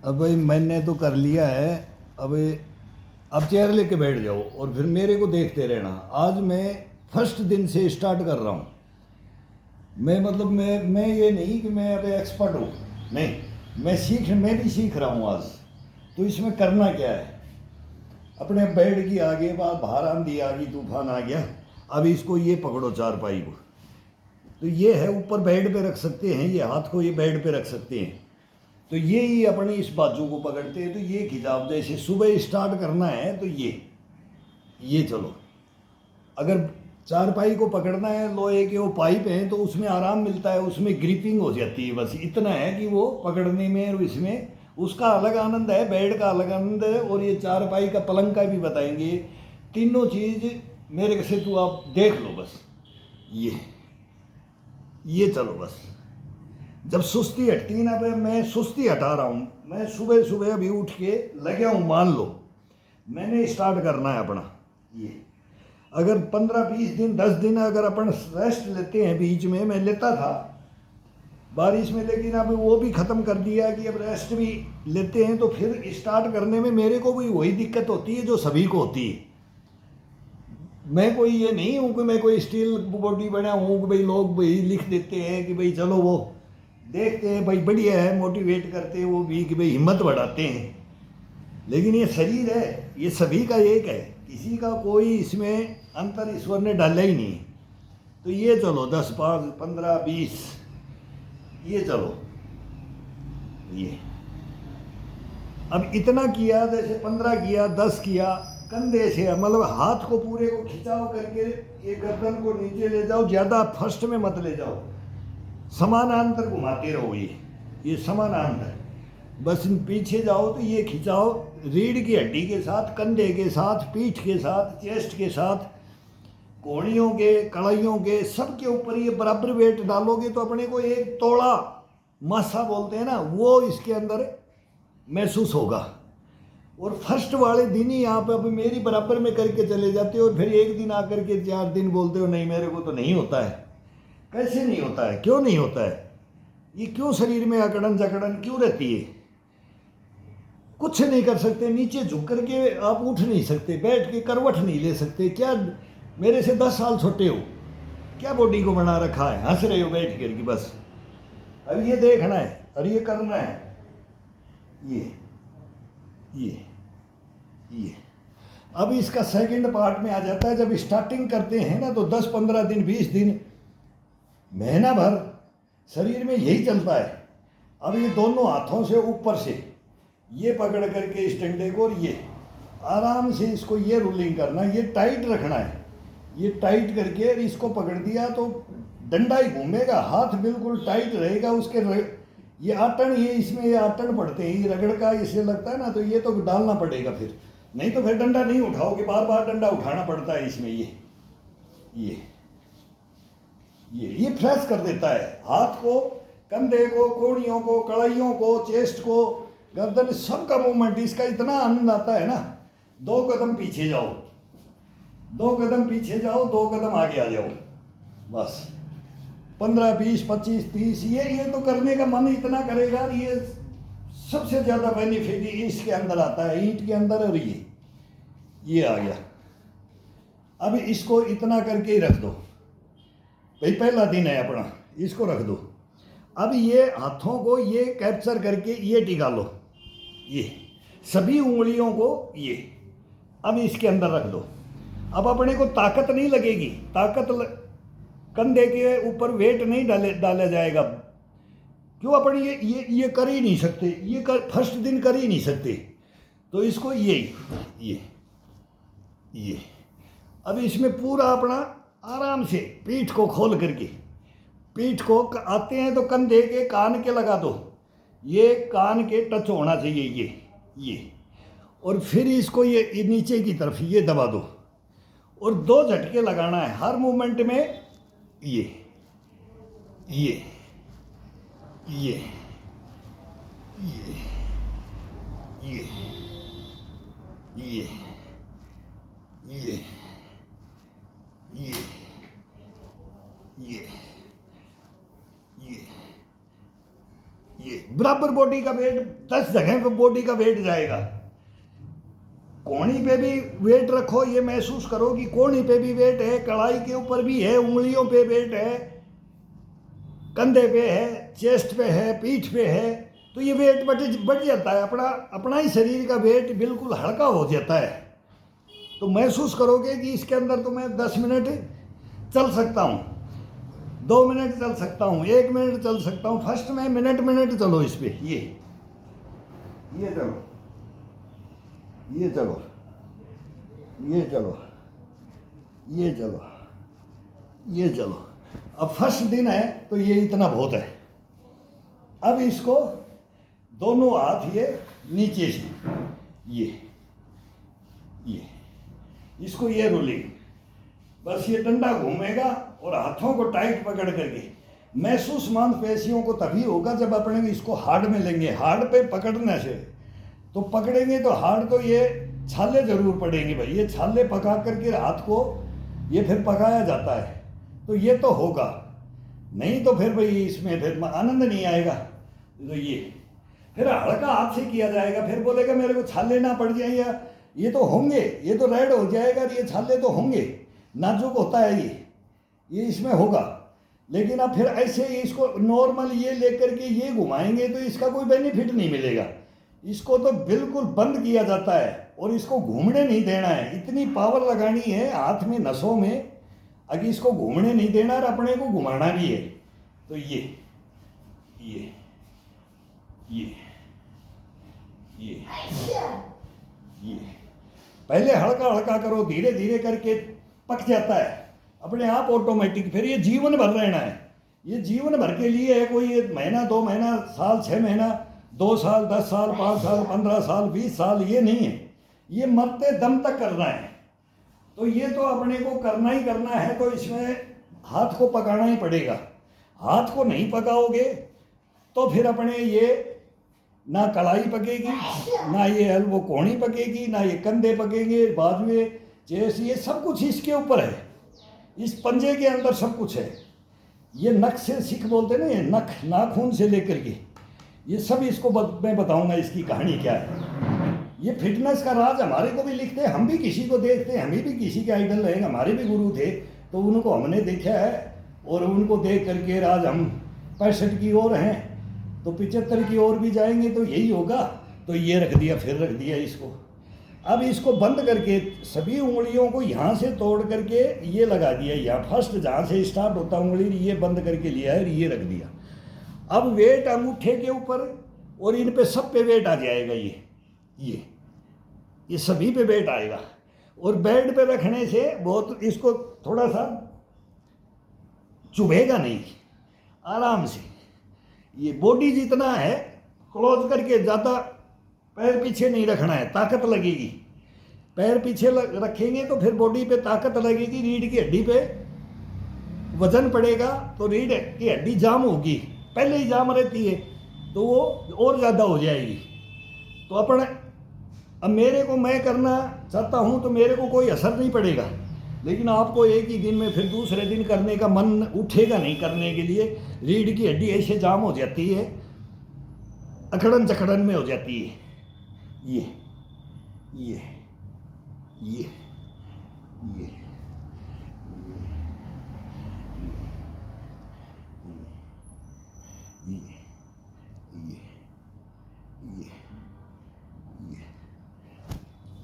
अब भाई मैंने तो कर लिया है। अब अब चेयर लेके बैठ जाओ और फिर मेरे को देखते रहना। आज मैं फर्स्ट दिन से स्टार्ट कर रहा हूँ। मैं मतलब मैं ये नहीं कि मैं अब एक्सपर्ट हूँ, नहीं, मैं भी सीख रहा हूँ आज। तो इसमें करना क्या है, अपने बेड की आगे बाहर आंधी आ गई, तूफान आ गया, अब इसको ये पकड़ो चारपाई को। तो ये है, ऊपर बेड पे रख सकते हैं, ये हाथ को ये बेड पे रख सकते हैं। तो ये ही अपनी इस बाजू को पकड़ते हैं। तो ये खिंचाव जैसे सुबह स्टार्ट करना है तो ये चलो। अगर चारपाई को पकड़ना है, लोहे के वो पाइप हैं तो उसमें आराम मिलता है, उसमें ग्रिपिंग हो जाती है। बस इतना है कि वो पकड़ने में और इसमें उसका अलग आनंद है, बेड का अलग आनंद है। और ये चारपाई का, पलंग का भी बताएंगे। तीनों चीज़ मेरे से तो आप देख लो बस। ये ये चलो बस। जब सुस्ती हटती ना, पे मैं सुस्ती हटा रहा हूँ। मैं सुबह सुबह अभी उठ के लगे हूँ, मान लो मैंने स्टार्ट करना है अपना। ये अगर 15-20 दिन 10 दिन अगर अपन रेस्ट लेते हैं, बीच में मैं लेता था बारिश में, लेकिन अब वो भी ख़त्म कर दिया कि अब रेस्ट भी लेते हैं। तो फिर स्टार्ट करने में मेरे को भी वही दिक्कत होती है जो सभी को होती है। मैं कोई ये नहीं हूँ कि मैं कोई स्टील बॉडी बना हूँ कि भाई लोग भाई लिख देते हैं कि भाई चलो वो देखते हैं भाई बढ़िया है, मोटिवेट करते हैं वो भी कि भाई हिम्मत बढ़ाते हैं। लेकिन ये शरीर है, ये सभी का एक है, किसी का कोई इसमें अंतर ईश्वर ने डाला ही नहीं। तो ये चलो 10 5 15 20, ये चलो। ये अब इतना किया, जैसे 15 किया, 10 किया, कंधे से मतलब हाथ को पूरे को खिंचाव करके ये गर्दन को नीचे ले जाओ, ज़्यादा फर्स्ट में मत ले जाओ, समानांतर घुमाते रहो। ये समानांतर, बस पीछे जाओ तो ये खिंचाओ, रीढ़ की हड्डी के साथ, कंधे के साथ, पीठ के साथ, चेस्ट के साथ, कोहनियों के, कड़ाइयों के, सबके ऊपर ये बराबर वेट डालोगे तो अपने को एक तोड़ा मासा बोलते हैं ना, वो इसके अंदर महसूस होगा। और फर्स्ट वाले दिन ही आप अब मेरी बराबर में करके चले जाते हो और फिर एक दिन आकर के 4 दिन बोलते हो नहीं मेरे को तो नहीं होता है। कैसे नहीं होता है, क्यों नहीं होता है? ये क्यों शरीर में अकड़न जकड़न क्यों रहती है? कुछ नहीं कर सकते, नीचे झुक करके आप उठ नहीं सकते, बैठ के करवट नहीं ले सकते। क्या मेरे से 10 साल छोटे हो, क्या बॉडी को बना रखा है, हंस रहे हो बैठ करके बस। अब ये देखना है और ये करना है। ये ये ये अब इसका सेकंड पार्ट में आ जाता है। जब स्टार्टिंग करते हैं ना तो 10 15 दिन 20 दिन महीना भर शरीर में यही चलता है। अब ये दोनों हाथों से ऊपर से ये पकड़ करके इस डंडे को, और ये आराम से इसको ये रूलिंग करना, ये टाइट रखना है। ये टाइट करके इसको पकड़ दिया तो डंडा ही घूमेगा, हाथ बिल्कुल टाइट रहेगा। ये आटन, ये इसमें ये आटन पड़ते हैं, ये रगड़ का इसे लगता है ना, तो ये तो डालना पड़ेगा फिर, नहीं तो फिर डंडा नहीं उठाओगे, बार बार डंडा उठाना पड़ता है इसमें। ये ये फ्रेश कर देता है हाथ को, कंधे को, कोहनियों को, कड़ाइयों को, चेस्ट को, गर्दन, सबका मूवमेंट। इसका इतना आनंद आता है ना। 2 कदम पीछे जाओ, 2 कदम पीछे जाओ, 2 कदम आगे आ जाओ, बस। 15 20 25 30, ये तो करने का मन इतना करेगा। ये सबसे ज़्यादा बेनिफिट इसके अंदर आता है, ईंट के अंदर। और ये आ गया। अब इसको इतना करके ही रख दो भाई, पहला दिन है अपना, इसको रख दो। अब ये हाथों को ये कैप्चर करके ये टिका लो, ये सभी उंगलियों को ये अब इसके अंदर रख दो। अब अपने को ताकत नहीं लगेगी, कंधे के ऊपर वेट नहीं डाला जाएगा। क्यों? अपन ये कर ही नहीं सकते, फर्स्ट दिन कर ही नहीं सकते। तो इसको ये अब इसमें पूरा अपना आराम से पीठ को खोल करके, पीठ को आते हैं तो कंधे के कान के लगा दो, ये कान के टच होना चाहिए ये। और फिर इसको ये नीचे की तरफ ये दबा दो और 2 झटके लगाना है हर मूवमेंट में। ये ये ये ये ये ये ये ये ये ये बराबर बॉडी का वेट 10 जगह पे बॉडी का वेट जाएगा। कोहनी पे भी वेट रखो, ये महसूस करो कि कोहनी पे भी वेट है, कलाई के ऊपर भी है, उंगलियों पे वेट है, कंधे पे है, चेस्ट पे है, पीठ पे है। तो ये वेट बढ़ जाता है, अपना ही शरीर का वेट बिल्कुल हल्का हो जाता है। तो महसूस करोगे कि इसके अंदर तो मैं 10 मिनट चल सकता हूँ, 2 मिनट चल सकता हूँ, 1 मिनट चल सकता हूँ। फर्स्ट में मिनट चलो इस पर, ये चलो, ये चलो, ये चलो, ये चलो, ये चलो। अब फर्स्ट दिन है तो ये इतना बहुत है। अब इसको दोनों हाथ ये नीचे से, ये इसको ये रोलिंग, बस ये डंडा घूमेगा और हाथों को टाइट पकड़ करके। महसूस मांसपेशियों को तभी होगा जब अपने इसको हार्ड में लेंगे। हार्ड पे पकड़ने से तो पकड़ेंगे तो हार्ड तो ये छाले जरूर पड़ेंगे भाई। ये छाले पका करके हाथ को ये फिर पकाया जाता है, तो ये तो होगा, नहीं तो फिर भाई इसमें फिर आनंद नहीं आएगा। तो ये फिर हल्का हाथ से किया जाएगा। फिर बोलेगा मेरे को छाले ना पड़ जाए, या ये तो होंगे, ये तो रेड हो जाएगा, ये छाले तो होंगे, नाजुक होता है ये इसमें होगा। लेकिन आप फिर ऐसे इसको नॉर्मल ये लेकर के ये घुमाएंगे तो इसका कोई बेनिफिट नहीं मिलेगा। इसको तो बिल्कुल बंद किया जाता है और इसको घूमने नहीं देना है। इतनी पावर लगानी है हाथ में, नसों में, अगर इसको घूमने नहीं देना और अपने को घुमाना भी है। तो ये पहले हल्का हल्का करो, धीरे धीरे करके पक जाता है अपने आप ऑटोमेटिक। फिर ये जीवन भर रहना है, ये जीवन भर के लिए है। कोई ये महीना, 2 महीना, साल, 6 महीना, 2 साल, 10 साल, 5 साल, 15 साल, 20 साल, ये नहीं है। ये मरते दम तक करना है। तो ये तो अपने को करना ही करना है। तो इसमें हाथ को पकाना ही पड़ेगा। हाथ को नहीं पकाओगे तो फिर अपने ये ना कलाई पकेगी, ना ये एल्बो कोहनी पकेगी, ना ये कंधे पकेंगे, बाजुए, चेस्ट, ये सब कुछ इसके ऊपर है। इस पंजे के अंदर सब कुछ है। ये नख से सिख बोलते ना, ये नख, नाखून से लेकर के ये सब इसको मैं बताऊंगा इसकी कहानी क्या है। ये फिटनेस का राज हमारे को भी लिखते हैं, हम भी किसी को देखते हैं, हमें भी किसी के आइडल रहेंगे। हमारे भी गुरु थे तो उनको हमने देखा है और उनको देख करके आज हम 65 की ओर हैं, तो 75 की ओर भी जाएंगे तो यही होगा। तो ये रख दिया, फिर रख दिया इसको। अब इसको बंद करके सभी उंगलियों को यहाँ से तोड़ करके ये लगा दिया, यहाँ फर्स्ट जहाँ से स्टार्ट होता उंगली ये बंद करके लिया है, ये रख दिया। अब वेट अंगूठे के ऊपर और इन पे सब पे वेट आ जाएगा। ये सभी पे वेट आएगा। और बेड पे रखने से बहुत इसको थोड़ा सा चुभेगा नहीं, आराम से। ये बॉडी जितना है क्लोज करके, ज़्यादा पैर पीछे नहीं रखना है, ताकत लगेगी। पैर पीछे रखेंगे तो फिर बॉडी पे ताकत लगेगी, रीढ़ की हड्डी पे वजन पड़ेगा तो रीढ़ की हड्डी जाम होगी, पहले ही जाम रहती है तो वो और ज़्यादा हो जाएगी। तो अब मेरे को, मैं करना चाहता हूँ तो मेरे को कोई असर नहीं पड़ेगा, लेकिन आपको एक ही दिन में फिर दूसरे दिन करने का मन उठेगा नहीं करने के लिए। रीढ़ की हड्डी ऐसे जाम हो जाती है, अखड़न चखड़न में हो जाती है। ये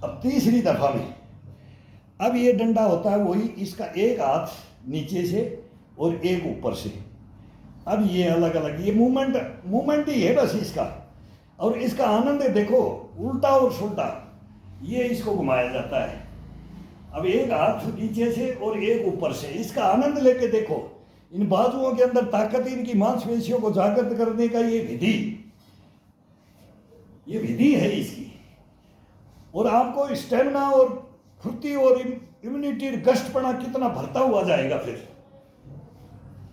अब तीसरी दफा में, अब ये डंडा होता है वही, इसका एक हाथ नीचे से और एक ऊपर से। अब ये अलग अलग, ये मूवमेंट ही है बस इसका। और इसका आनंद देखो, उल्टा और सुल्टा ये इसको घुमाया जाता है। अब एक हाथ नीचे से और एक ऊपर से, इसका आनंद लेके देखो। इन बाजुओं के अंदर ताकत, इनकी मांसपेशियों को जागृत करने का ये विधि है इसकी। और आपको स्टेमिना और फुर्ती और इम्यूनिटी, गश्तपना कितना भरता हुआ जाएगा। फिर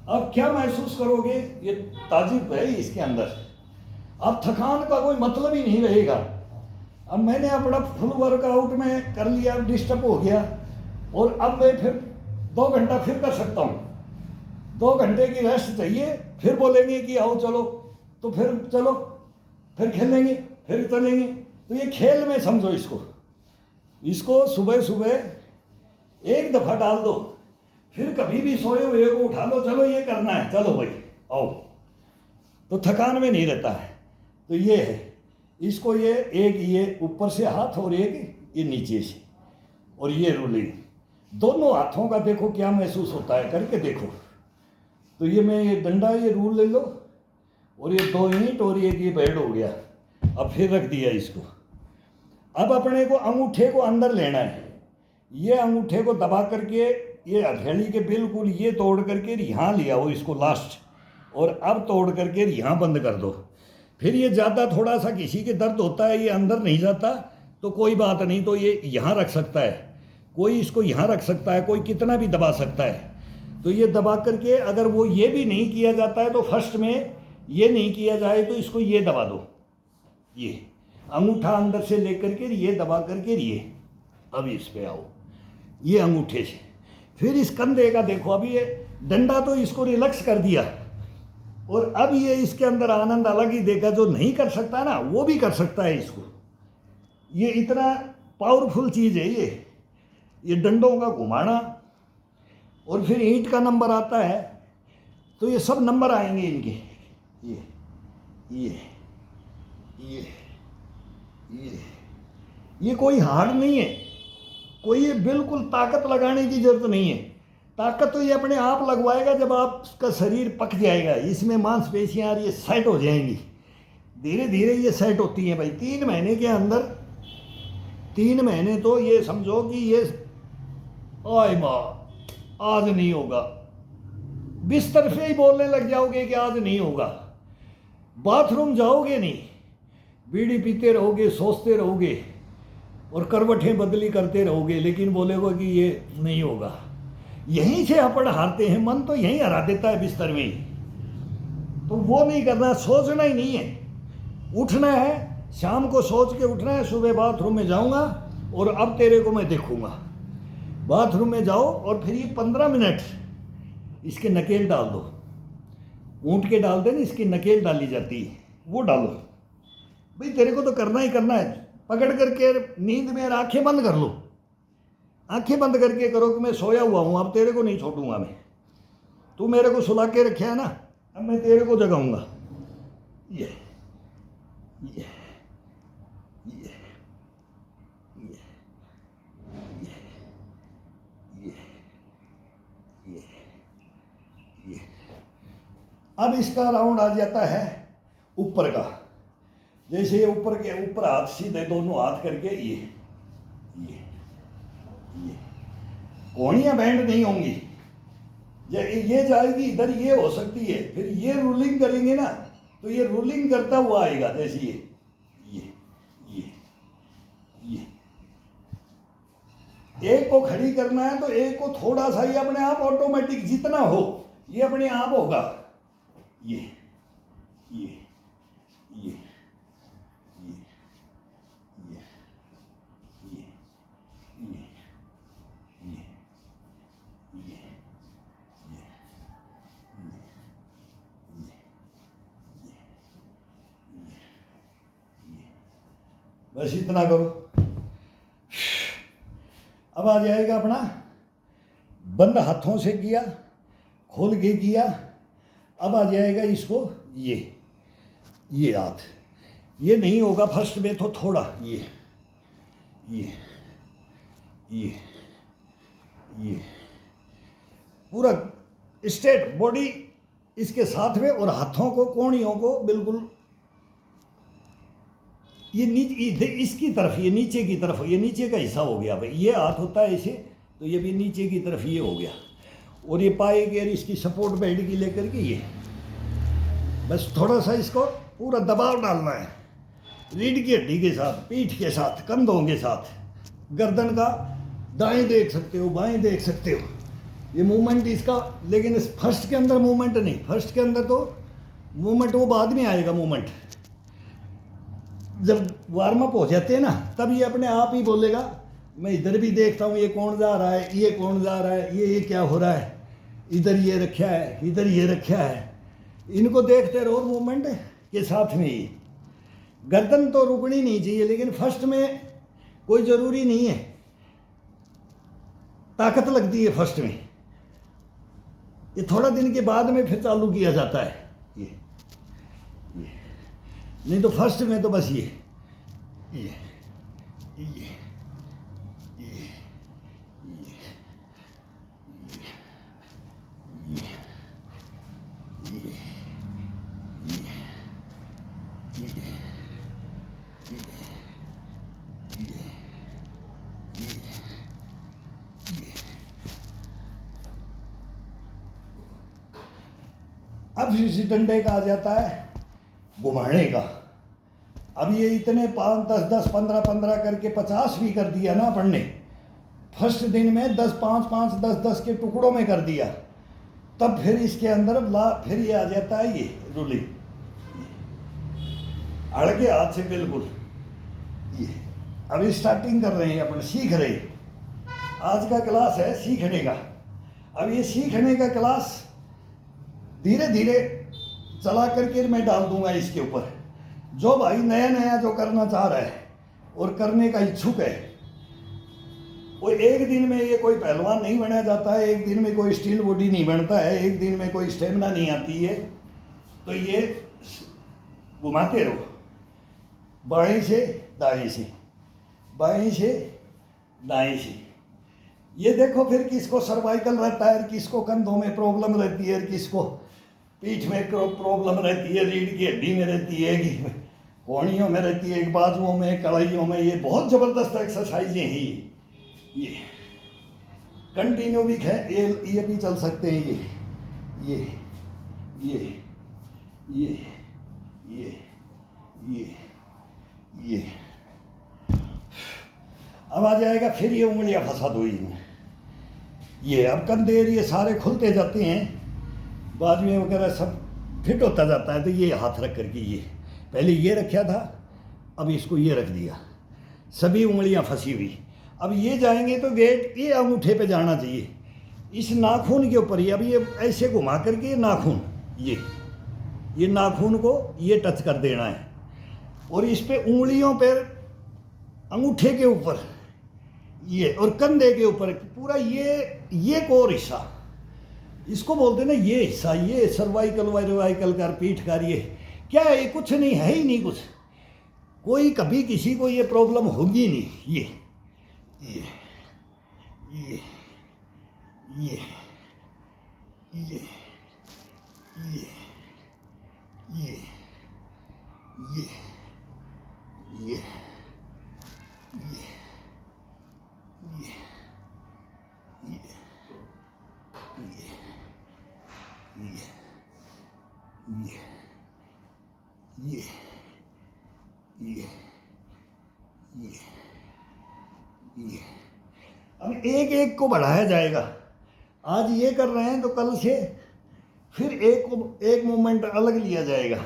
अब क्या महसूस करोगे, ये ताजुब है इसके अंदर। अब थकान का कोई मतलब ही नहीं रहेगा। अब मैंने अपना फुल वर्कआउट में कर लिया, डिस्टर्ब हो गया, और अब मैं फिर 2 घंटा फिर कर सकता हूँ। 2 घंटे की रेस्ट चाहिए, फिर बोलेंगे कि आओ चलो, तो फिर चलो फिर खेलेंगे, फिर चलेंगे। तो ये खेल में समझो इसको। इसको सुबह सुबह एक दफ़ा डाल दो, फिर कभी भी सोए हुए को उठा लो, चलो ये करना है, चलो भाई आओ, तो थकान में नहीं रहता है। तो ये है, इसको ये एक ये ऊपर से हाथ और एक ये नीचे से, और ये रूलिंग दोनों हाथों का देखो क्या महसूस होता है, करके देखो। तो ये मैं ये डंडा ये रूल ले लो, और ये 2 ईंट और एक ये बेड हो गया। अब फिर रख दिया इसको। अब अपने को अंगूठे को अंदर लेना है, ये अंगूठे को दबा करके ये हथेली के बिल्कुल ये तोड़ करके यहाँ ले आओ इसको लास्ट, और अब तोड़ करके यहाँ बंद कर दो। फिर ये ज़्यादा थोड़ा सा किसी के दर्द होता है, ये अंदर नहीं जाता तो कोई बात नहीं, तो ये यहाँ रख सकता है, कोई इसको यहाँ रख सकता है, कोई कितना भी दबा सकता है। तो ये दबा करके अगर वो ये भी नहीं किया जाता है तो फर्स्ट में ये नहीं किया जाए तो इसको ये दबा दो, ये अंगूठा अंदर से लेकर के ये दबा करके ये, अब इस पे आओ ये अंगूठे से। फिर इस कंधे का देखो, अभी ये डंडा तो इसको रिलैक्स कर दिया, और अब ये इसके अंदर आनंद अलग ही देगा। जो नहीं कर सकता ना वो भी कर सकता है इसको। ये इतना पावरफुल चीज़ है ये डंडों का घुमाना। और फिर ईंट का नंबर आता है तो ये सब नंबर आएंगे इनके, ये ये ये ये ये कोई हार्ड नहीं है, कोई ये बिल्कुल ताकत लगाने की जरूरत नहीं है। ताकत तो ये अपने आप लगवाएगा जब आपका शरीर पक जाएगा, इसमें मांसपेशियाँ ये सेट हो जाएंगी, धीरे धीरे ये सेट होती हैं भाई। 3 महीने के अंदर, 3 महीने तो ये समझो कि ये आय माँ आज नहीं होगा, बिस्तर पे ही बोलने लग जाओगे कि आज नहीं होगा। बाथरूम जाओगे नहीं, बीड़ी पीते रहोगे, सोचते रहोगे और करवटें बदली करते रहोगे, लेकिन बोलेगा कि ये नहीं होगा। यहीं से अपन हारते हैं, मन तो यहीं हरा देता है बिस्तर में ही। तो वो नहीं करना, सोचना ही नहीं है, उठना है, शाम को सोच के उठना है, सुबह बाथरूम में जाऊंगा और अब तेरे को मैं देखूंगा। बाथरूम में जाओ और फिर ये 15 मिनट इसके नकेल डाल दो, ऊँट के डाल दे ना, इसकी नकेल डाली जाती है, वो डालो भाई, तेरे को तो करना ही करना है। पकड़ करके नींद में आंखें बंद कर लो, आंखें बंद करके करो कि मैं सोया हुआ हूँ, अब तेरे को नहीं छोड़ूंगा मैं, तू मेरे को सुला के रखे है ना, अब मैं तेरे को जगाऊंगा। ये ये ये ये ये ये अब इसका राउंड आ जाता है ऊपर का। जैसे ये ऊपर के ऊपर हाथ सीधे दोनों हाथ करके ये कोहनियाँ बैंड नहीं होंगी, ये जाएगी इधर, ये हो सकती है। फिर ये रूलिंग करेंगे ना तो ये रूलिंग करता हुआ आएगा, जैसे ये एक को खड़ी करना है तो एक को थोड़ा सा ये अपने आप ऑटोमेटिक जितना हो ये अपने आप होगा। ये ये ये ये ये ये ये ये बस इतना करो। अब आ जाएगा अपना बंद हाथों से किया, खोल के किया। अब आ जाएगा इसको ये हाथ, ये नहीं होगा फर्स्ट में तो थोड़ा ये पूरा स्ट्रेट बॉडी इसके साथ में, और हाथों को कोहनियों को बिल्कुल ये नीचे इसकी तरफ, ये नीचे की तरफ, ये नीचे का हिस्सा हो गया भाई। ये हाथ होता है ऐसे, तो ये भी नीचे की तरफ ये हो गया, और ये पाए के इसकी सपोर्ट बेड की लेकर के ये बस थोड़ा सा इसको पूरा दबाव डालना है, रीढ़ की हड्डी के साथ, पीठ के साथ, कंधों के साथ, गर्दन का दाएं देख सकते हो, बाएं देख सकते हो, ये मूवमेंट इसका। लेकिन इस फर्स्ट के अंदर मूवमेंट नहीं, फर्स्ट के अंदर तो मूवमेंट वो बाद में आएगा। मूवमेंट जब वार्म अप हो जाते हैं ना तब ये अपने आप ही बोलेगा, मैं इधर भी देखता हूँ ये कौन जा रहा है, ये कौन जा रहा है, ये क्या हो रहा है, इधर ये रखा है, इधर ये रखा है। इनको देखते रहो मूवमेंट के साथ में ही। गर्दन तो रुकनी नहीं चाहिए, लेकिन फर्स्ट में कोई ज़रूरी नहीं है, ताकत लगती है फर्स्ट में, ये थोड़ा दिन के बाद में फिर चालू किया जाता है ये नहीं तो फर्स्ट में तो बस ये अब इसी डंडे का आ जाता है घुमाने का। अब ये इतने 5 10 10 15 15 करके 50 भी कर दिया ना अपन ने, फर्स्ट दिन में 10 5 5 10 10 के टुकड़ों में कर दिया, तब फिर इसके अंदर फिर ये आ जाता है ये रूली अड़ के हाथ से बिल्कुल ये। अभी स्टार्टिंग कर रहे हैं अपन, सीख रहे हैं, आज का क्लास है सीखने का। अब ये सीखने का क्लास धीरे धीरे चला करके मैं डाल दूंगा इसके ऊपर। जो भाई नया नया जो करना चाह रहा है और करने का इच्छुक है, वो एक दिन में ये कोई पहलवान नहीं बना जाता है, एक दिन में कोई स्टील बॉडी नहीं बनता है, एक दिन में कोई स्टेमिना नहीं आती है। तो ये घुमाते रहो, बाएं से दाएं से, बाएं से दाएं से। ये देखो फिर किसको सर्वाइकल रहता है, किसको कंधों में प्रॉब्लम रहती है, किसको पीठ में प्रॉब्लम रहती है, रीढ़ की हड्डी में रहती है, कोहनियों में रहती है, बाजुओं में, कलाइयों में। ये बहुत ज़बरदस्त एक्सरसाइजें हैं ये कंटिन्यू भी ये भी चल सकते हैं ये ये ये ये ये ये। अब आ जाएगा फिर ये उंगलियां फंसा दो इनमें, ये अब कंधे ये सारे खुलते जाते हैं, बाजुएं वगैरह सब फिट होता जाता है। तो ये हाथ रख करके ये पहले ये रखा था, अब इसको ये रख दिया, सभी उंगलियां फंसी हुई। अब ये जाएंगे तो वेट ये अंगूठे पे जाना चाहिए, इस नाखून के ऊपर ही। अब ये ऐसे घुमा करके नाखून ये नाखून को ये टच कर देना है, और इस पे उंगलियों पर अंगूठे के ऊपर ये, और कंधे के ऊपर पूरा ये कोर हिस्सा, इसको बोलते हैं ना ये हिस्सा, ये सर्वाइकल वाइकल का पीठ का। ये क्या है, ये कुछ नहीं है ही नहीं कुछ, कोई कभी किसी को ये प्रॉब्लम होगी नहीं। ये ये ये ये ये ये ये ये ये अब एक एक को बढ़ाया जाएगा। आज ये कर रहे हैं तो कल से फिर एक मूवमेंट अलग लिया जाएगा,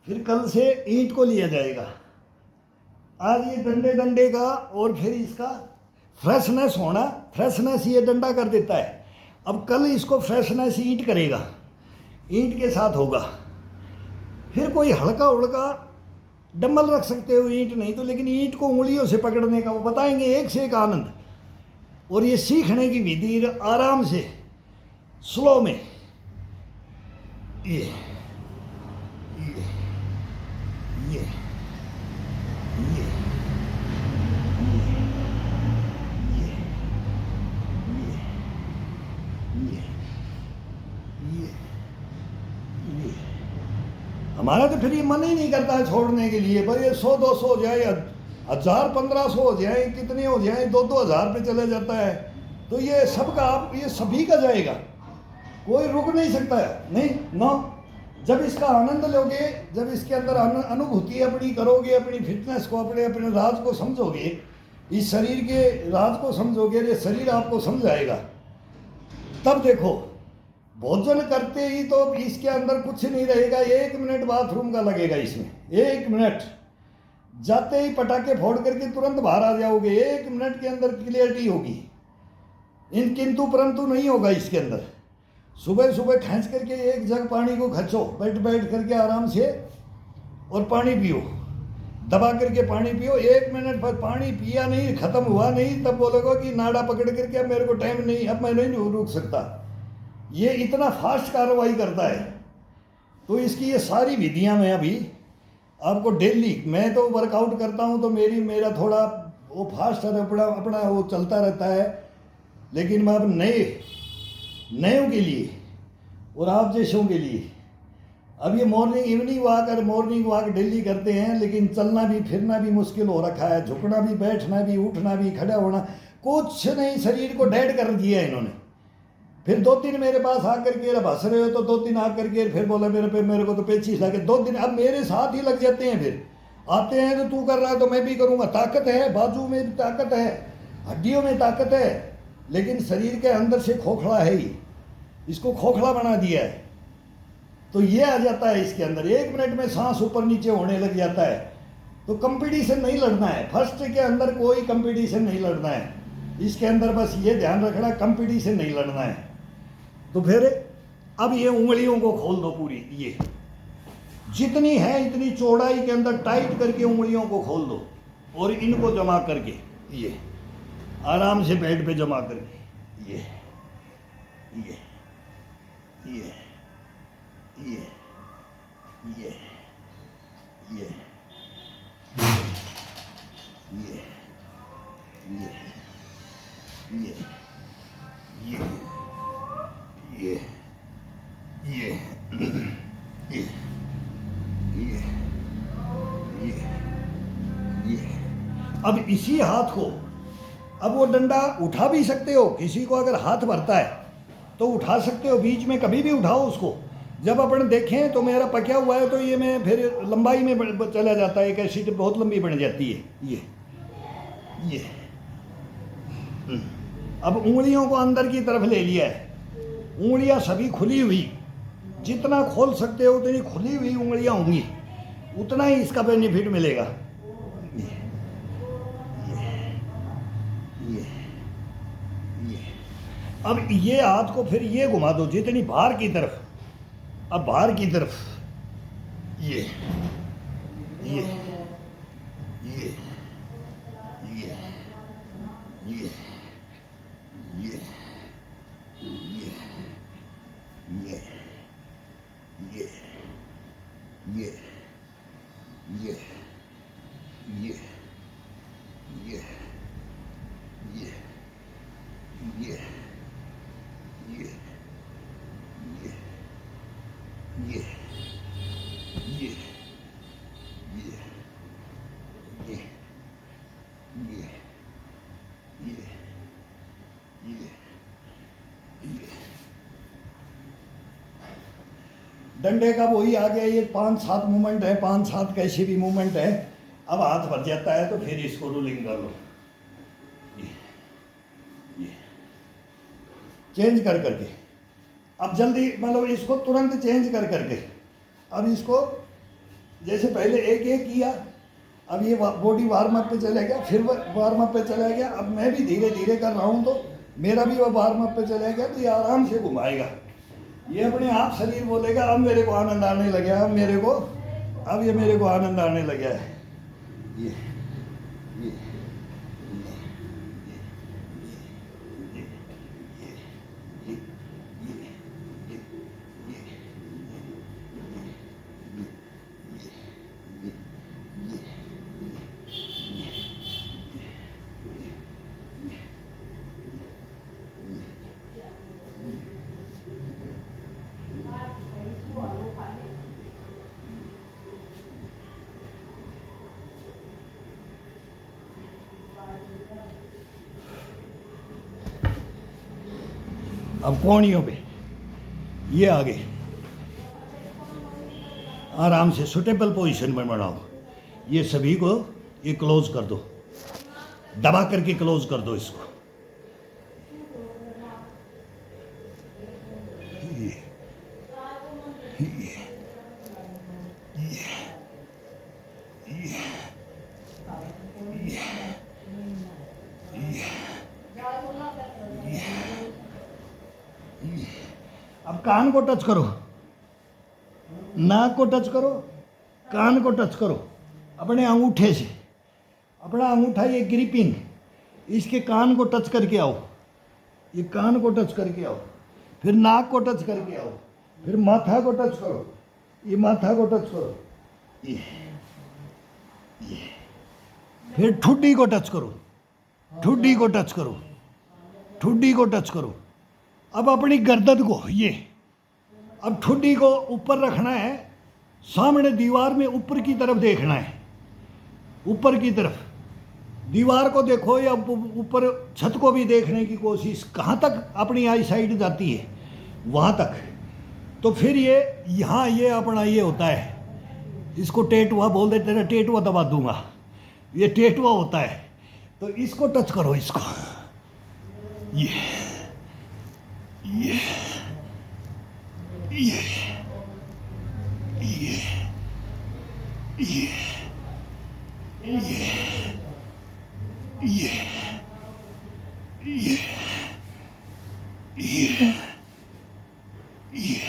फिर कल से ईंट को लिया जाएगा। आज ये डंडे का, और फिर इसका फ्रेशनेस होना, फ्रेशनेस ये डंडा कर देता है। अब कल इसको फ्रेशनेस ईंट करेगा, ईंट के साथ होगा। फिर कोई हल्का उड़का डंबल रख सकते हो, ईंट नहीं तो, लेकिन ईंट को उंगलियों से पकड़ने का वो बताएंगे, एक से एक आनंद। और ये सीखने की विधि आराम से स्लो में ये ये ये ये हमारा तो फिर ये मन ही नहीं करता है छोड़ने के लिए। पर ये 100-200 हो जाए, 1000-1500 हो जाए, कितने हो जाए, 2-2000 पे चले जाता है। तो ये सबका, आप ये सभी का जाएगा, कोई रुक नहीं सकता है, नहीं नो। जब इसका आनंद लोगे, जब इसके अंदर अनुभूति अपनी करोगे, अपनी फिटनेस को, अपने राज को समझोगे, इस शरीर के राज को समझोगे, ये शरीर आपको समझाएगा। तब देखो, भोजन करते ही तो इसके अंदर कुछ नहीं रहेगा, 1 मिनट बाथरूम का लगेगा इसमें, 1 मिनट। जाते ही पटाखे फोड़ करके तुरंत बाहर आ जाओगे, 1 मिनट के अंदर क्लियरिटी होगी। इन किंतु परंतु नहीं होगा इसके अंदर। सुबह सुबह खींच करके 1 जग पानी को खचो, बैठ करके आराम से, और पानी पियो। दबा करके पानी पियो। 1 मिनट पर पानी पिया नहीं, खत्म हुआ नहीं, तब बोलोगे कि नाड़ा पकड़ करके अब मेरे को टाइम नहीं, अब मैं नहीं रुक सकता। ये इतना फास्ट कार्रवाई करता है। तो इसकी ये सारी विधियां मैं अभी आपको डेली, मैं तो वर्कआउट करता हूँ तो मेरा थोड़ा वो फास्ट है, अपना अपना वो चलता रहता है। लेकिन मैं अब नयों के लिए और आप जैसों के लिए अब ये मॉर्निंग वॉक डेली करते हैं, लेकिन चलना भी फिरना भी मुश्किल हो रखा है, झुकना भी, बैठना भी, उठना भी, खड़ा होना कुछ नहीं, शरीर को डेड कर दिया है इन्होंने। फिर 2 दिन मेरे पास आकर के हंस रहे हो तो 2 दिन आकर के फिर बोला मेरे को तो पेचिश लगे। 2 दिन अब मेरे साथ ही लग जाते हैं। फिर आते हैं तो तू कर रहा है तो मैं भी करूँगा। ताकत है, बाजू में भी ताकत है, हड्डियों में ताकत है, लेकिन शरीर के अंदर से खोखला है ही, इसको खोखला बना दिया है। तो ये आ जाता है इसके अंदर, 1 मिनट में सांस ऊपर नीचे होने लग जाता है। तो कंपटीशन नहीं लड़ना है, फर्स्ट के अंदर कोई कंपटीशन नहीं लड़ना है इसके अंदर, बस ये ध्यान रखना कंपटीशन नहीं लड़ना है। तो फिर अब ये उंगलियों को खोल दो पूरी, ये जितनी है इतनी चौड़ाई के अंदर टाइट करके उंगलियों को खोल दो और इनको जमा करके ये आराम से बेड पे जमा करके ये ये ये ये ये ये ये ये ये ये ये ये अब इसी हाथ को, अब वो डंडा उठा भी सकते हो, किसी को अगर हाथ भरता है तो उठा सकते हो, बीच में कभी भी उठाओ उसको। जब अपन देखें तो मेरा पका हुआ है तो ये मैं फिर लंबाई में चला जाता है, एक ऐसी बहुत लंबी बन जाती है ये। अब उंगलियों को अंदर की तरफ ले लिया है, उंगलियां सभी खुली हुई, जितना खोल सकते हो उतनी खुली हुई उंगलियां होंगी, उतना ही इसका बेनिफिट मिलेगा। ये अब ये हाथ को फिर ये घुमा दो जितनी बाहर की तरफ, अब बाहर की तरफ ये ये ये ये ये ये ये ये ये ये ये ये ये ये ये ये ये ये डंडे का वही आ गया, ये 5-7 मूवमेंट है, 5-7 कैसे भी मूवमेंट है। अब हाथ भर जाता है तो फिर इसको रोलिंग कर लो, ये चेंज कर करके, अब जल्दी मतलब इसको तुरंत चेंज कर करके, अब इसको जैसे पहले एक किया, अब ये बॉडी वार्म अप पे चला गया, फिर वार्म अप पे चला गया, अब मैं भी धीरे धीरे कर रहा हूँ तो मेरा भी वो वार्म अप पे चला गया, तो ये आराम से घुमाएगा, ये अपने आप शरीर बोलेगा अब मेरे को आनंद आने लगा, अब ये मेरे को आनंद आने लगा है। ये अब कोहनियों पे ये आगे आराम से सुटेबल पोजीशन में बनाओ, ये सभी को ये क्लोज कर दो, दबा करके क्लोज कर दो इसको। अब कान को टच करो, नाक को टच करो, कान को टच करो, अपने अंगूठे से, अपना अंगूठा ये ग्रिपिंग, इसके कान को टच करके आओ, ये कान को टच करके आओ, फिर नाक को टच करके आओ, फिर माथा को टच करो, ये माथा को टच करो, ये फिर ठुड्डी को टच करो, ठुड्डी को टच करो, ठुड्डी को टच करो। अब अपनी गर्दन को ये, अब ठुड्डी को ऊपर रखना है, सामने दीवार में ऊपर की तरफ देखना है, ऊपर की तरफ दीवार को देखो या ऊपर छत को भी देखने की कोशिश, कहाँ तक अपनी आई साइड जाती है वहाँ तक। तो फिर ये यहाँ ये अपना ये होता है, इसको टेटुआ बोल देते हैं, टेटुआ दबा दूंगा, ये टेटुआ होता है। तो इसको टच करो, इसको ये ये ये ये ये ये ये ये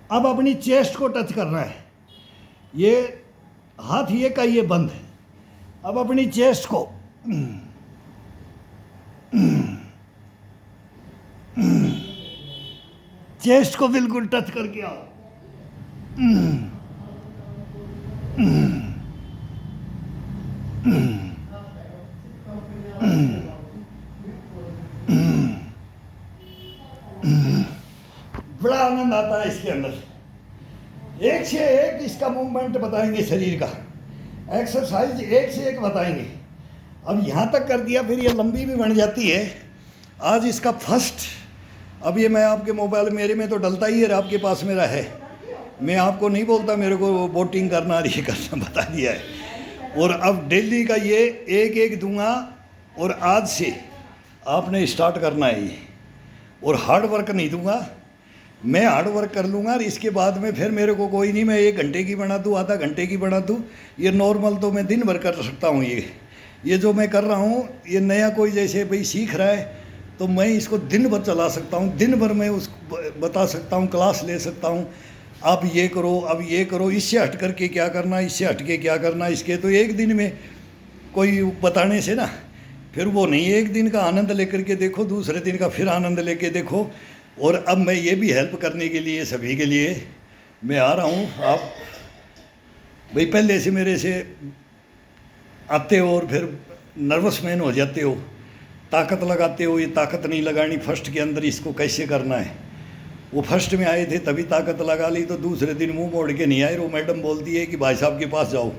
अब अपनी चेस्ट को टच करना है, ये हाथ ये का ये बंद है। अब अपनी चेस्ट को चेस्ट को बिल्कुल टच करके आओ, बड़ा आनंद आता है इसके अंदर। एक से एक इसका मूवमेंट बताएंगे, शरीर का एक्सरसाइज एक से एक बताएंगे। अब यहाँ तक कर दिया, फिर ये लंबी भी बन जाती है। आज इसका फर्स्ट, अब ये मैं आपके मोबाइल मेरे में तो डलता ही है, आपके पास मेरा है, मैं आपको नहीं बोलता मेरे को बोटिंग करना और ये करना, बता दिया है। और अब डेली का ये एक एक दूंगा, और आज से आपने स्टार्ट करना है ये, और हार्ड वर्क नहीं दूंगा, मैं हार्ड वर्क कर लूँगा। और इसके बाद में फिर मेरे को कोई नहीं, मैं 1 घंटे की बना दूँ, आधा घंटे की बना दूँ, ये नॉर्मल तो मैं दिन भर कर सकता हूँ। ये जो मैं कर रहा हूँ, ये नया कोई जैसे भाई सीख रहा है तो मैं इसको दिन भर चला सकता हूँ, दिन भर मैं उसको बता सकता हूँ, क्लास ले सकता हूँ। आप ये करो, अब ये करो, इससे हट करके क्या करना, इससे हट के क्या करना, इसके तो एक दिन में कोई बताने से ना फिर वो नहीं, एक दिन का आनंद लेकर के देखो, दूसरे दिन का फिर आनंद लेके देखो। और अब मैं ये भी हेल्प करने के लिए सभी के लिए मैं आ रहा हूँ। आप भाई पहले से मेरे से आते हो और फिर नर्वस मैन हो जाते हो, ताकत लगाते हो, ये ताकत नहीं लगानी फर्स्ट के अंदर, इसको कैसे करना है। वो फर्स्ट में आए थे तभी ताकत लगा ली, तो दूसरे दिन मुंह मोड़ के नहीं आए। वो मैडम बोलती है कि भाई साहब के पास जाओ,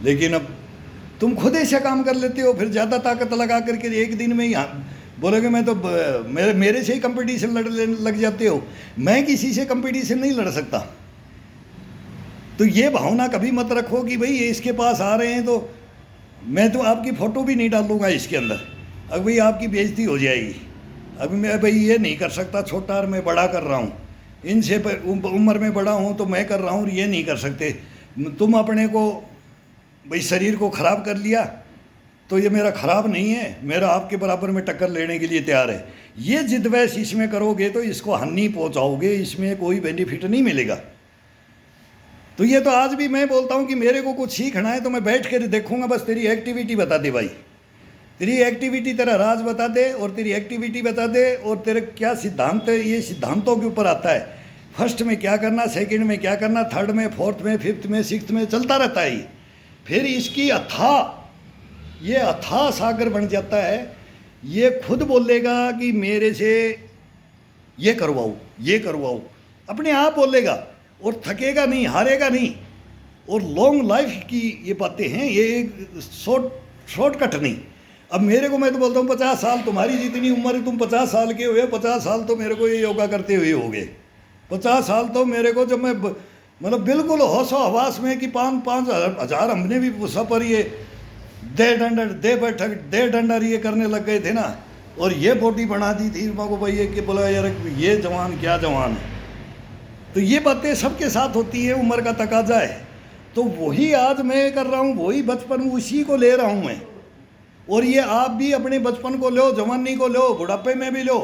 लेकिन अब तुम खुद ऐसा काम कर लेते हो, फिर ज़्यादा ताकत लगा करके एक दिन में यहाँ बोलोगे मैं तो मेरे से ही कंपटीशन लड़ने लग जाते हो। मैं किसी से कंपटीशन नहीं लड़ सकता। तो ये भावना कभी मत रखो कि भाई ये इसके पास आ रहे हैं तो मैं तो आपकी फ़ोटो भी नहीं डालूंगा इसके अंदर, अब भाई आपकी बेइज्जती हो जाएगी। अभी मैं भाई ये नहीं कर सकता, छोटा और मैं बड़ा कर रहा हूँ, इनसे उम्र में बड़ा हूँ तो मैं कर रहा हूँ, ये नहीं कर सकते। तुम अपने को भाई शरीर को ख़राब कर लिया तो ये मेरा ख़राब नहीं है, मेरा आपके बराबर में टक्कर लेने के लिए तैयार है। ये जिद वैस इसमें करोगे तो इसको हानि पहुँचाओगे, इसमें कोई बेनिफिट नहीं मिलेगा। तो ये तो आज भी मैं बोलता हूँ कि मेरे को कुछ सीखना है तो मैं बैठ कर देखूँगा, बस तेरी एक्टिविटी बता दे भाई, तेरी एक्टिविटी, तेरा राज बता दे और तेरी एक्टिविटी बता दे, और तेरे क्या सिद्धांत है, ये सिद्धांतों के ऊपर आता है। फर्स्ट में क्या करना, सेकंड में क्या करना, थर्ड में, फोर्थ में, फिफ्थ में, सिक्स्थ में चलता रहता है। फिर इसकी ये अथाह सागर बन जाता है। ये खुद बोलेगा कि मेरे से ये करवाओ, अपने आप बोलेगा और थकेगा नहीं, हारेगा नहीं। और लॉन्ग लाइफ की ये बातें हैं, ये एक शॉर्टकट नहीं। अब मेरे को, मैं तो बोलता हूँ 50 साल, तुम्हारी जितनी उम्र है, तुम 50 साल के हुए, 50 साल तो मेरे को ये योगा करते हुए हो गए। 50 साल तो मेरे को, जब मैं मतलब बिल्कुल होशो हवास में कि 5-5 हज़ार हमने भी सफ़र ये दे बैठक दे डंडर ये करने लग गए थे ना, और ये बॉडी बना दी थी मेरे को भाई, ये कि बोला यार ये जवान क्या जवान है। तो ये बातें सबके साथ होती है, उम्र का तकाजा है। तो वही आज मैं कर रहा हूँ, वही बचपन उसी को ले रहा हूँ मैं। और ये आप भी अपने बचपन को लो, जवानी को लो, बुढ़ापे में भी लो,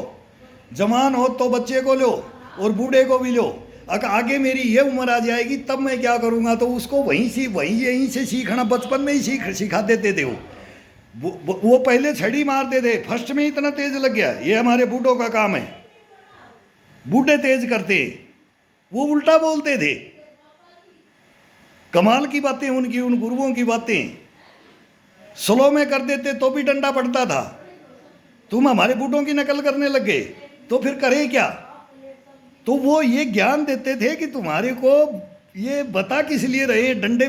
जवान हो तो बच्चे को लो और बूढ़े को भी लो। आगे मेरी ये उम्र आ जाएगी तब मैं क्या करूँगा, तो उसको यहीं से सीखना, बचपन में ही सिखा देते थे वो पहले छड़ी मारते थे, फर्स्ट में इतना तेज लग गया। ये हमारे बूढ़ों का काम है, बूढ़े तेज करते, वो उल्टा बोलते थे। कमाल की बातें उनकी, उन गुरुओं की बातें स्लो में कर देते तो भी डंडा पड़ता था। तुम हमारे बूढ़ों की नकल करने लग गए तो फिर करें क्या। तो वो ये ज्ञान देते थे कि तुम्हारे को ये बता किस लिए रहे डंडे,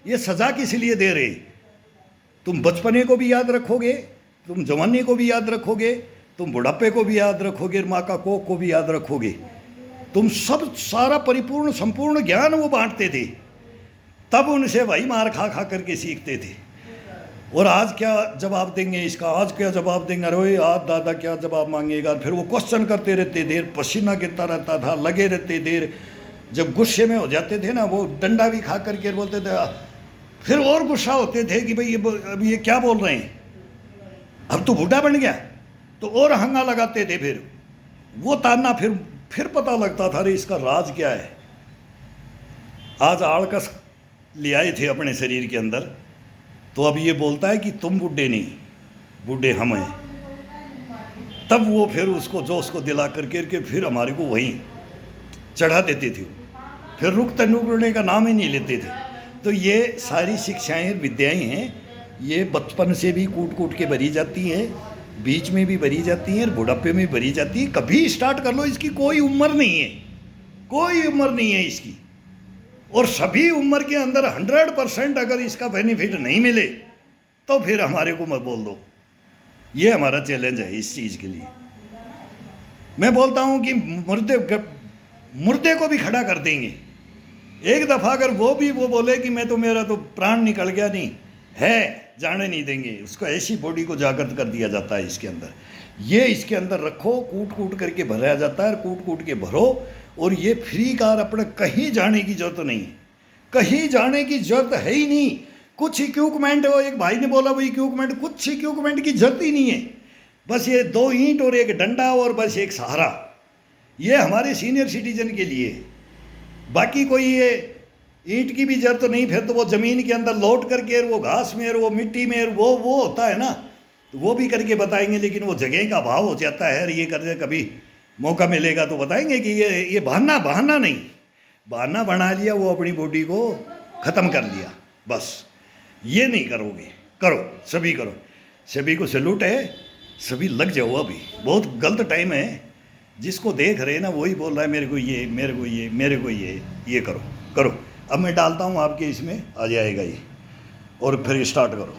ये सजा किस लिए दे रहे। तुम बचपने को भी याद रखोगे, तुम जवानी को भी याद रखोगे, तुम बुढ़ापे को भी याद रखोगे, माँ का कोख को भी याद रखोगे। तुम सब सारा परिपूर्ण संपूर्ण ज्ञान वो बांटते थे। तब उनसे वही मार खा खा करके सीखते थे। और आज क्या जवाब देंगे इसका, आज क्या जवाब देंगे, अरे आज दादा क्या जवाब मांगेगा। फिर वो क्वेश्चन करते रहते, देर पसीना गिरता रहता था, लगे रहते देर। जब गुस्से में हो जाते थे ना, वो डंडा भी खा करके बोलते थे, फिर और गुस्सा होते थे कि भाई अब ये क्या बोल रहे हैं, अब तो बूढ़ा बन गया, तो और हंगा लगाते थे। फिर वो ताना, फिर पता लगता था अरे इसका राज क्या है। आज आड़कस ले आए थे अपने शरीर के अंदर, तो अब ये बोलता है कि तुम बूढ़े नहीं, बूढ़े हम हैं। तब वो फिर उसको जोश को दिला करके फिर हमारे को वहीं चढ़ा देते थे। फिर रुकने का नाम ही नहीं लेते थे। तो ये सारी शिक्षाएं विद्याएं हैं, ये बचपन से भी कूट कूट के भरी जाती हैं, बीच में भी भरी जाती हैं और बुढ़ापे में भरी जाती है। कभी स्टार्ट कर लो, इसकी कोई उम्र नहीं है, कोई उम्र नहीं है इसकी। और सभी उम्र के अंदर 100% अगर इसका बेनिफिट नहीं मिले तो फिर हमारे को मत बोल दो। ये हमारा चैलेंज है इस चीज़ के लिए। मैं बोलता हूँ कि मुर्दे को भी खड़ा कर देंगे एक दफ़ा, अगर वो बोले कि मेरा तो प्राण निकल गया, नहीं है, जाने नहीं देंगे उसको। ऐसी बॉडी को जागृत कर दिया जाता है इसके अंदर। ये इसके अंदर रखो, कूट कूट करके भराया जाता है, कूट कूट के भरो। और ये फ्री कार, अपने कहीं जाने की जरूरत नहीं, कहीं जाने की जरूरत है ही नहीं। कुछ इक्विपमेंट, वो एक भाई ने बोला वो इक्विपमेंट, कुछ इक्विपमेंट की जरूरत ही नहीं है। बस ये 2 ईंट और एक डंडा और बस एक सहारा, ये हमारे सीनियर सिटीजन के लिए। बाकी कोई ये ईंट की भी जरूरत नहीं। फिर तो वो ज़मीन के अंदर लौट करके वो घास में और वो मिट्टी में वो होता है ना, तो वो भी करके बताएंगे। लेकिन वो जगह का अभाव हो जाता है। और ये करके कभी मौका मिलेगा तो बताएंगे कि ये बहाना नहीं, बहाना बना लिया, वो अपनी बॉडी को ख़त्म कर लिया। बस ये नहीं करोगे, करो, सभी करो, सभी को सैल्यूट है, सभी लग जाओ। अभी बहुत गलत टाइम है, जिसको देख रहे ना वही बोल रहा है मेरे को ये करो। अब मैं डालता हूँ आपके इसमें, आ जाएगा ये, और फिर स्टार्ट करो।